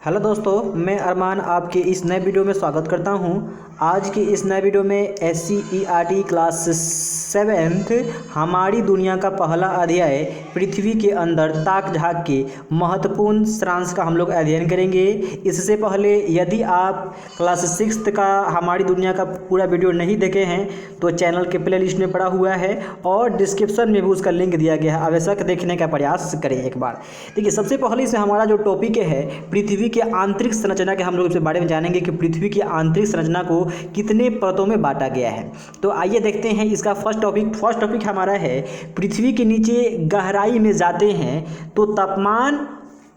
Hello दोस्तों, मैं अरमान आपके इस नए वीडियो में स्वागत करता हूं। आज के इस नए वीडियो में SCERT क्लास 7th हमारी दुनिया का पहला अध्याय पृथ्वी के अंदर ताक झाँक के महत्वपूर्ण सारांश का हम लोग अध्ययन करेंगे। इससे पहले यदि आप क्लास 6th का हमारी दुनिया का पूरा वीडियो नहीं देखे हैं तो चैनल के प्ले लिस्ट में पड़ा हुआ है और डिस्क्रिप्शन में भी उसका लिंक दिया गया है। आवश्यक देखने का प्रयास करें एक बार। देखिए, सबसे पहले से हमारा जो टॉपिक है पृथ्वी के आंतरिक संरचना के हम लोग इसके बारे में जानेंगे कि पृथ्वी की आंतरिक संरचना को कितने परतों में बांटा गया है। तो आइए देखते हैं इसका फर्स्ट टॉपिक हमारा है पृथ्वी के नीचे गहराई में जाते हैं तो तापमान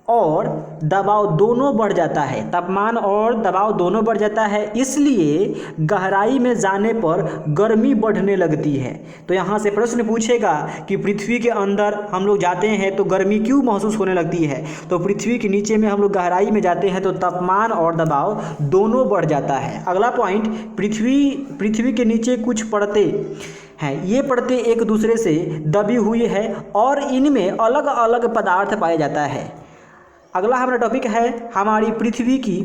और दबाव दोनों बढ़ जाता है। तापमान और दबाव दोनों बढ़ जाता है, इसलिए गहराई में जाने पर गर्मी बढ़ने लगती है। तो यहाँ से प्रश्न पूछेगा कि पृथ्वी के अंदर हम लोग जाते हैं तो गर्मी क्यों महसूस होने लगती है। तो पृथ्वी के नीचे में हम लोग गहराई में जाते हैं तो तापमान और दबाव दोनों बढ़ जाता है। अगला पॉइंट, पृथ्वी के नीचे कुछ परतें हैं। ये परतें एक दूसरे से दबी हुई है और इनमें अलग अलग पदार्थ पाया जाता है। अगला हमारा टॉपिक है हमारी पृथ्वी की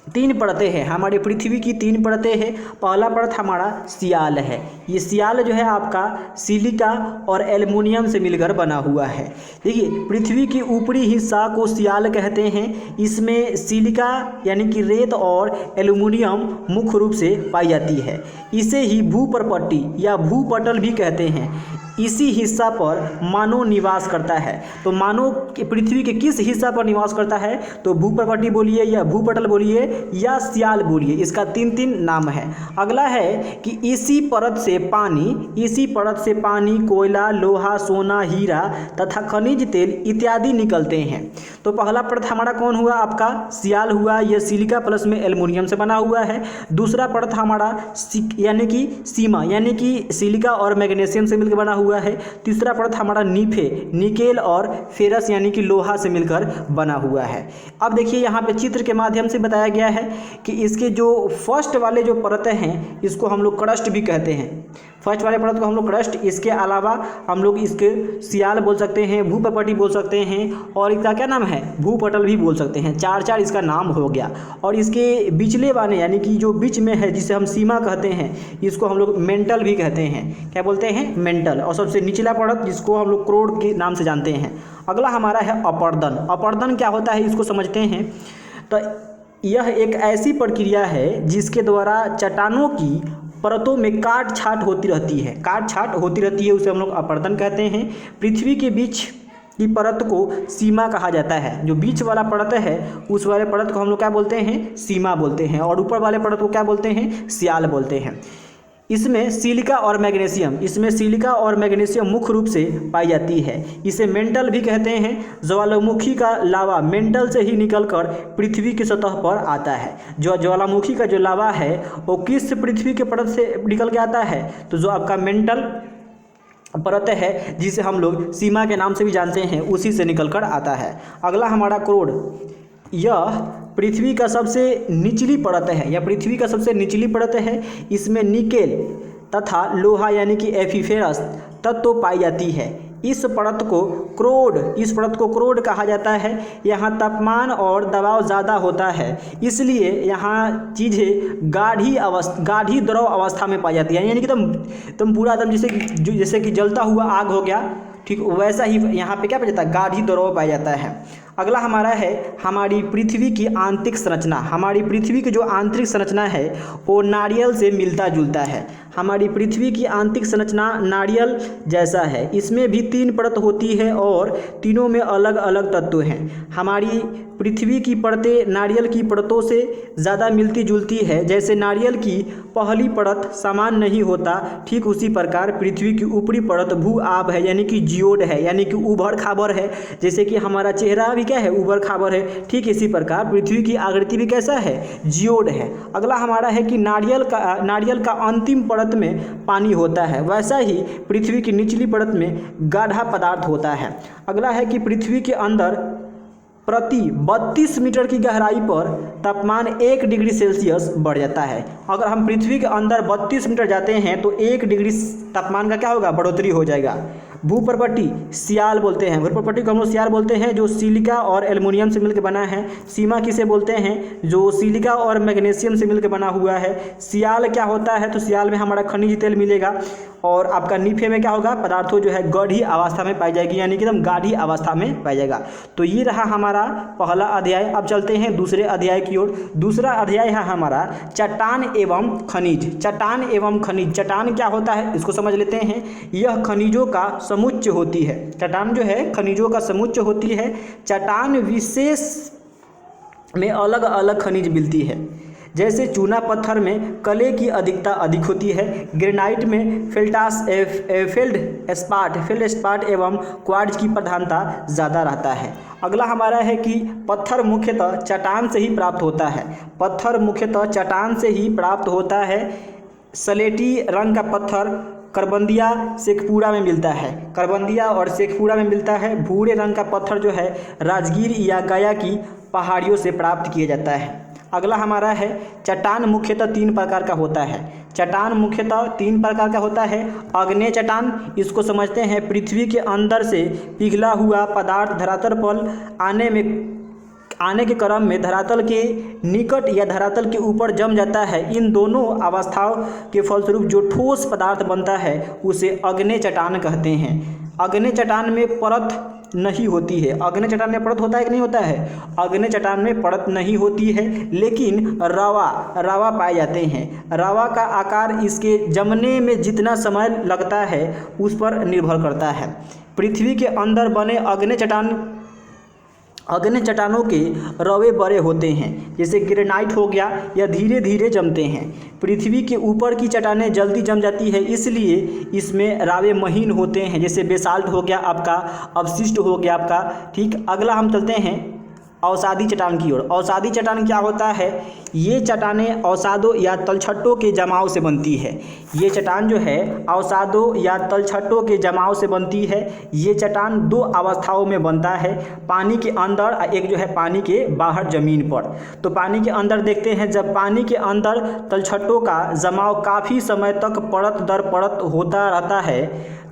3 परतें हैं। हमारी पृथ्वी की 3 परतें हैं। पहला परत हमारा सियाल है। ये सियाल जो है आपका सिलिका और एल्युमिनियम से मिलकर बना हुआ है। देखिए, पृथ्वी की ऊपरी हिस्सा को सियाल कहते हैं। इसमें सिलिका यानी कि रेत और एल्युमिनियम मुख्य रूप से पाई जाती है। इसे ही भूपर्पट्टी या भूपटल भी कहते हैं। इसी हिस्सा पर मानव निवास करता है। तो मानव पृथ्वी के किस हिस्सा पर निवास करता है, तो भूपर्पट्टी बोलिए या भूपटल बोलिए या सियाल बोलिए, इसका 3 नाम है। अगला है कि इसी परत से पानी, कोयला, लोहा, सोना, हीरा तथा खनिज तेल इत्यादि निकलते हैं। तो पहला परत हमारा कौन हुआ, आपका सियाल हुआ। यह सिलिका प्लस में एल्युमिनियम से बना हुआ है। दूसरा परत हमारा यानी कि सीमा यानी कि सिलिका और मैग्नीशियम से मिलकर बना हुआ है। तीसरा परत हमारा निकेल और फेरस यानी कि लोहा से मिलकर बना हुआ है। अब देखिए, यहाँ पे चित्र के माध्यम से बताया गया है कि इसके जो फर्स्ट वाले जो परतें हैं इसको हम लोग क्रस्ट भी कहते हैं। फर्स्ट वाले परत को हम लोग क्रस्ट, इसके अलावा हम लोग इसके सियाल बोल सकते हैं, भूपर्पट्टी बोल सकते हैं और इसका क्या नाम है, भूपटल भी बोल सकते हैं। 4 इसका नाम हो गया। और इसके बिचले वाले यानी कि जो बीच में है जिसे हम सीमा कहते हैं, इसको हम लोग मेंटल भी कहते हैं। क्या बोलते हैं, मेंटल। और सबसे निचला परत जिसको हम लोग क्रोड के नाम से जानते हैं। अगला हमारा है अपर्दन। अपर्दन क्या होता है इसको समझते हैं। तो यह एक ऐसी प्रक्रिया है जिसके द्वारा चट्टानों की परतों में काट छाट होती रहती है। उसे हम लोग अपर्दन कहते हैं। पृथ्वी के बीच की परत को सीमा कहा जाता है। जो बीच वाला परत है उस वाले परत को हम लोग क्या बोलते हैं, सीमा बोलते हैं। और ऊपर वाले परत को क्या बोलते हैं, सियाल बोलते हैं। इसमें सिलिका और मैग्नीशियम मुख्य रूप से पाई जाती है। इसे मेंटल भी कहते हैं। ज्वालामुखी का लावा मेंटल से ही निकलकर पृथ्वी की सतह पर आता है। जो ज्वालामुखी का जो लावा है वो किस पृथ्वी के परत से निकल के आता है, तो जो आपका मेंटल परत है जिसे हम लोग सीमा के नाम से भी जानते हैं, उसी से निकलकर आता है। अगला हमारा क्रोड। यह पृथ्वी का सबसे निचली परत है। इसमें निकेल तथा लोहा यानी कि एफीफेरस तत्व पाई जाती है। इस परत को क्रोड कहा जाता है। यहाँ तापमान और दबाव ज़्यादा होता है, इसलिए यहाँ चीज़ें गाढ़ी द्रव अवस्था में पाई जाती है। यानी कि तुम पूरा एकदम जैसे कि जलता हुआ आग हो गया, ठीक वैसा ही यहाँ पे क्या पाया जाता है, गाढ़ी द्रव पाया जाता है। अगला हमारा है हमारी पृथ्वी की आंतरिक संरचना। हमारी पृथ्वी की जो आंतरिक संरचना है वो नारियल से मिलता जुलता है। हमारी पृथ्वी की आंतरिक संरचना नारियल जैसा है। इसमें भी 3 परत होती है और तीनों में अलग अलग तत्व हैं। हमारी पृथ्वी की परतें नारियल की परतों से ज़्यादा मिलती जुलती है। जैसे नारियल की पहली परत समान नहीं होता, ठीक उसी प्रकार पृथ्वी की ऊपरी परत भू आब है यानी कि जियोड है, यानी कि उभड़ खाबड़ है। जैसे कि हमारा चेहरा भी क्या है, उभड़ खाबड़ है, ठीक इसी प्रकार पृथ्वी की आकृति भी कैसा है, जियोड है। अगला हमारा है कि नारियल का अंतिम परत में पानी होता है, वैसा ही पृथ्वी की निचली परत में गाढ़ा पदार्थ होता है। अगला है कि पृथ्वी के अंदर प्रति 32 मीटर की गहराई पर तापमान 1 डिग्री सेल्सियस बढ़ जाता है। अगर हम पृथ्वी के अंदर 32 मीटर जाते हैं तो 1 डिग्री तापमान का क्या होगा, बढ़ोतरी हो जाएगा। भूपर्पट्टी सियाल बोलते हैं, भूपर्पट्टी को हम लोग सियाल बोलते हैं, जो सिलिका और एल्युमिनियम से मिलकर बना है। सीमा किसे बोलते हैं, जो सिलिका और मैग्नीशियम से मिलकर बना हुआ है। सियाल क्या होता है, तो सियाल में हमारा खनिज तेल मिलेगा। और आपका नीफे में क्या होगा, पदार्थों जो है गाढ़ी अवस्था में पाई जाएगी, यानी कि एकदम गाढ़ी अवस्था में पाया जाएगा। तो ये रहा हमारा पहला अध्याय। अब चलते हैं दूसरे अध्याय की ओर। दूसरा अध्याय है हमारा चट्टान एवं खनिज। चट्टान एवं खनिज, चट्टान क्या होता है इसको समझ लेते हैं। यह खनिजों का समुच्चय होती है। चट्टान जो है खनिजों का समुच्चय होती है। चट्टान विशेष में अलग अलग खनिज मिलती है। जैसे चूना पत्थर में कले की अधिकता अधिक होती है, ग्रेनाइट में फेल्डस्पाट एवं क्वार्ट्ज की प्रधानता ज़्यादा रहता है। अगला हमारा है कि पत्थर मुख्यतः चट्टान से ही प्राप्त होता है। पत्थर मुख्यतः चट्टान से ही प्राप्त होता है। सलेटी रंग का पत्थर करबंदिया शेखपुरा में मिलता है, करबंदिया और शेखपुरा में मिलता है। भूरे रंग का पत्थर जो है राजगीर या गया की पहाड़ियों से प्राप्त किया जाता है। अगला हमारा है चट्टान मुख्यतः 3 प्रकार का होता है। चट्टान मुख्यतः 3 प्रकार का होता है। अग्नेय चट्टान, इसको समझते हैं पृथ्वी के अंदर से पिघला हुआ पदार्थ धरातल पर आने के क्रम में धरातल के निकट या धरातल के ऊपर जम जाता है। इन दोनों अवस्थाओं के फलस्वरूप जो ठोस पदार्थ बनता है उसे अग्नेय चट्टान कहते हैं। अग्नेय चट्टान में परत नहीं होती है। अग्नेय चट्टान में परत होता है कि नहीं होता है, अग्नेय चट्टान में परत नहीं होती है, लेकिन रवा पाए जाते हैं। रवा का आकार इसके जमने में जितना समय लगता है उस पर निर्भर करता है। पृथ्वी के अंदर बने अग्नेय चट्टानों के रवे बड़े होते हैं, जैसे ग्रेनाइट हो गया, या धीरे धीरे जमते हैं। पृथ्वी के ऊपर की चट्टानें जल्दी जम जाती है, इसलिए इसमें रावे महीन होते हैं, जैसे बेसाल्ट हो गया आपका, अवशिष्ट हो गया आपका। ठीक, अगला हम चलते हैं अवसादी चट्टान की ओर। अवसादी चट्टान क्या होता है, ये चट्टानें अवसादों या तलछटों के जमाव से बनती है। ये चट्टान जो है अवसादों या तलछटों के जमाव से बनती है। ये चट्टान 2 अवस्थाओं में बनता है, पानी के अंदर और एक जो है पानी के बाहर ज़मीन पर। तो पानी के अंदर देखते हैं, जब पानी के अंदर तलछटों का जमाव काफ़ी समय तक परत दर परत होता रहता है,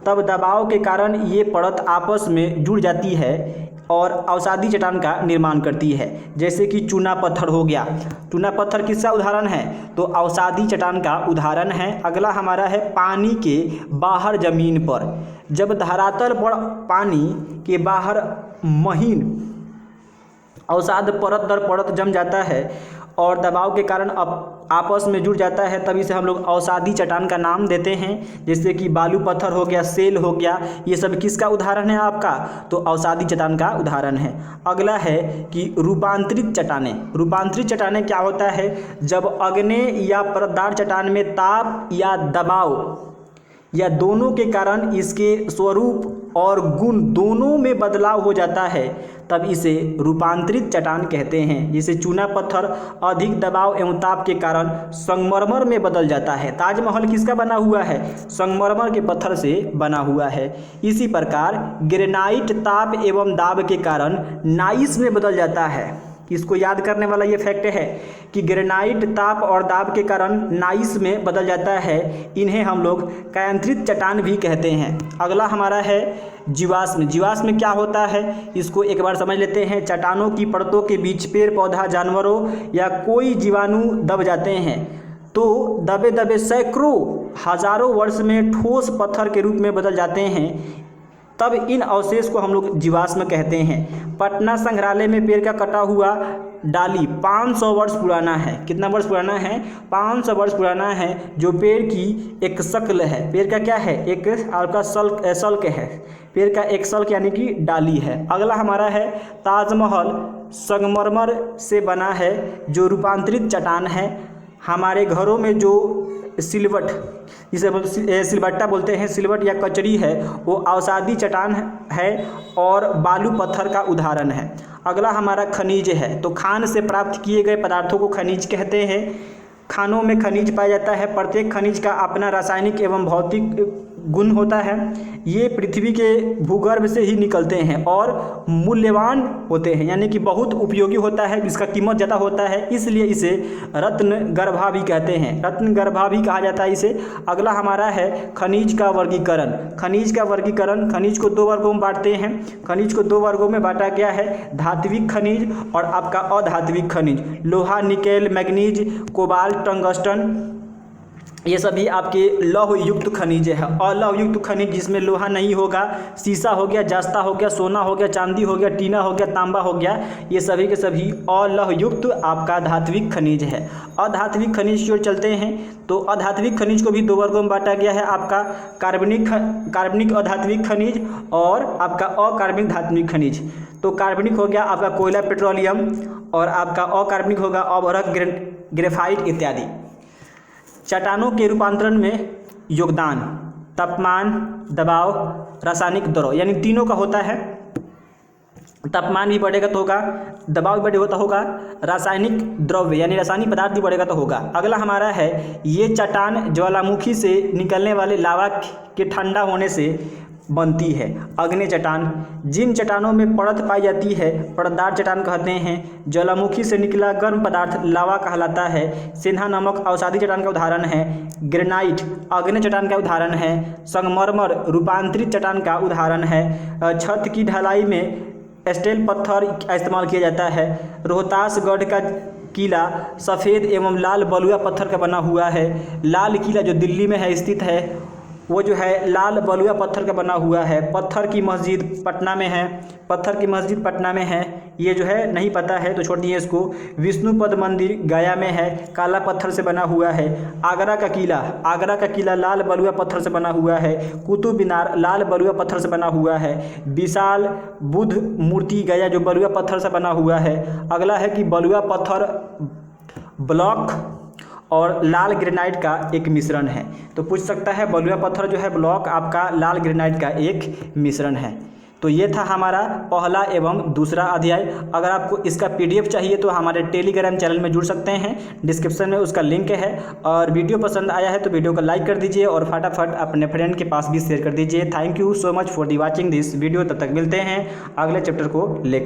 तब दबाव के कारण ये परत आपस में जुड़ जाती है और अवसादी चट्टान का निर्माण करती है। जैसे कि चूना पत्थर हो गया। चूना पत्थर किसका उदाहरण है, तो अवसादी चट्टान का उदाहरण है। अगला हमारा है पानी के बाहर ज़मीन पर। जब धरातल पर पानी के बाहर महीन अवसाद परत दर परत जम जाता है और दबाव के कारण आपस में जुड़ जाता है, तभी से हम लोग अवसादी चट्टान का नाम देते हैं। जैसे कि बालू पत्थर हो गया, सेल हो गया, ये सब किसका उदाहरण है आपका, तो अवसादी चट्टान का उदाहरण है। अगला है कि रूपांतरित चट्टानें। रूपांतरित चट्टानें क्या होता है, जब अग्नेय या परतदार चट्टान में ताप या दबाव या दोनों के कारण इसके स्वरूप और गुण दोनों में बदलाव हो जाता है, तब इसे रूपांतरित चट्टान कहते हैं। जैसे चूना पत्थर अधिक दबाव एवं ताप के कारण संगमरमर में बदल जाता है। ताजमहल किसका बना हुआ है, संगमरमर के पत्थर से बना हुआ है। इसी प्रकार ग्रेनाइट ताप एवं दाब के कारण नाइस में बदल जाता है। इसको याद करने वाला ये फैक्ट है कि ग्रेनाइट ताप और दाब के कारण नाइस में बदल जाता है। इन्हें हम लोग कायांतरित चट्टान भी कहते हैं। अगला हमारा है जीवाश्म। जीवाश्म क्या होता है, इसको एक बार समझ लेते हैं। चट्टानों की परतों के बीच पेड़ पौधा, जानवरों या कोई जीवाणु दब जाते हैं, तो दबे दबे सैकड़ों हजारों वर्ष में ठोस पत्थर के रूप में बदल जाते हैं, तब इन अवशेष को हम लोग जीवाश्म कहते हैं। पटना संग्रहालय में पेड़ का कटा हुआ डाली 500 वर्ष पुराना है। कितना वर्ष पुराना है, 500 वर्ष पुराना है, जो पेड़ की एक शक्ल है। पेड़ का क्या है, एक आपका सल्क है, पेड़ का एक सल्क यानी कि डाली है। अगला हमारा है ताजमहल संगमरमर से बना है, जो रूपांतरित चट्टान है। हमारे घरों में जो सिलवट, जिसे सिलबट्टा बोलते हैं, सिलवट या कचरी है, वो अवसादी चट्टान है और बालू पत्थर का उदाहरण है। अगला हमारा खनिज है। तो खान से प्राप्त किए गए पदार्थों को खनिज कहते हैं। खानों में खनिज पाया जाता है। प्रत्येक खनिज का अपना रासायनिक एवं भौतिक गुण होता है, ये पृथ्वी के भूगर्भ से ही निकलते हैं और मूल्यवान होते हैं, यानी कि बहुत उपयोगी होता है, इसका कीमत ज़्यादा होता है, इसलिए इसे रत्न गर्भा भी कहते हैं, रत्न गर्भा भी कहा जाता है इसे। अगला हमारा है खनिज का वर्गीकरण। खनिज का वर्गीकरण, खनिज को 2 वर्गों में बांटते हैं। खनिज को 2 वर्गों में बांटा गया है, धात्विक खनिज और आपका अधात्विक खनिज। लोहा, निकेल, मैग्नीज, कोबाल्ट, टंगस्टन, ये सभी आपके लौह युक्त खनिज है। अलौह युक्त खनिज जिसमें लोहा नहीं होगा, सीसा हो गया, जास्ता हो गया, सोना हो गया, चांदी हो गया, टीना हो गया, तांबा हो गया, ये सभी के सभी अलौह युक्त आपका धात्विक खनिज है। अधात्विक खनिज की ओर चलते हैं तो अधात्विक खनिज को भी 2 वर्गों में बांटा गया है, आपका कार्बनिक अधात्विक खनिज और आपका अकार्बनिक धात्विक खनिज। तो कार्बनिक हो गया आपका कोयला, पेट्रोलियम, और आपका अकार्बनिक होगा अभ्रक, ग्रेफाइट इत्यादि। चट्टानों के रूपांतरण में योगदान, तापमान, दबाव, रासायनिक द्रव, यानी तीनों का होता है। तापमान भी बढ़ेगा तो होगा, दबाव भी बढ़ेगा तो होगा, रासायनिक द्रव्य यानी रासायनिक पदार्थ भी बढ़ेगा तो होगा। अगला हमारा है, ये चट्टान ज्वालामुखी से निकलने वाले लावा के ठंडा होने से बनती है। आग्नेय चट्टान, जिन चट्टानों में परत पाई जाती है परतदार चट्टान कहते हैं। ज्वालामुखी से निकला गर्म पदार्थ लावा कहलाता है। सिन्हा नामक अवसादी चट्टान का उदाहरण है। ग्रेनाइट आग्नेय चट्टान का उदाहरण है। संगमरमर रूपांतरित चट्टान का उदाहरण है। छत की ढलाई में स्टील पत्थर का इस्तेमाल किया जाता है। रोहतासगढ़ का किला सफ़ेद एवं लाल बलुआ पत्थर का बना हुआ है। लाल किला जो दिल्ली में है स्थित है, वो जो है लाल बलुआ पत्थर का बना हुआ है। पत्थर की मस्जिद पटना में है, पत्थर की मस्जिद पटना में है, ये जो है नहीं पता है तो छोड़ दिए इसको। विष्णुपद मंदिर गया में है, काला पत्थर से बना हुआ है। आगरा का किला लाल बलुआ पत्थर से बना हुआ है। कुतुब मीनार लाल बलुआ पत्थर से बना हुआ है। विशाल बुद्ध मूर्ति गया जो बलुआ पत्थर से बना हुआ है। अगला है कि बलुआ पत्थर ब्लॉक और लाल ग्रेनाइट का एक मिश्रण है। तो पूछ सकता है बलुआ पत्थर जो है ब्लॉक आपका लाल ग्रेनाइट का एक मिश्रण है। तो ये था हमारा पहला एवं दूसरा अध्याय। अगर आपको इसका PDF चाहिए तो हमारे टेलीग्राम चैनल में जुड़ सकते हैं, डिस्क्रिप्शन में उसका लिंक है। और वीडियो पसंद आया है तो वीडियो को लाइक कर दीजिए और फटाफट अपने फ्रेंड के पास भी शेयर कर दीजिए। Thank you so much for the watching this video. तब तक मिलते हैं अगले चैप्टर को लेकर।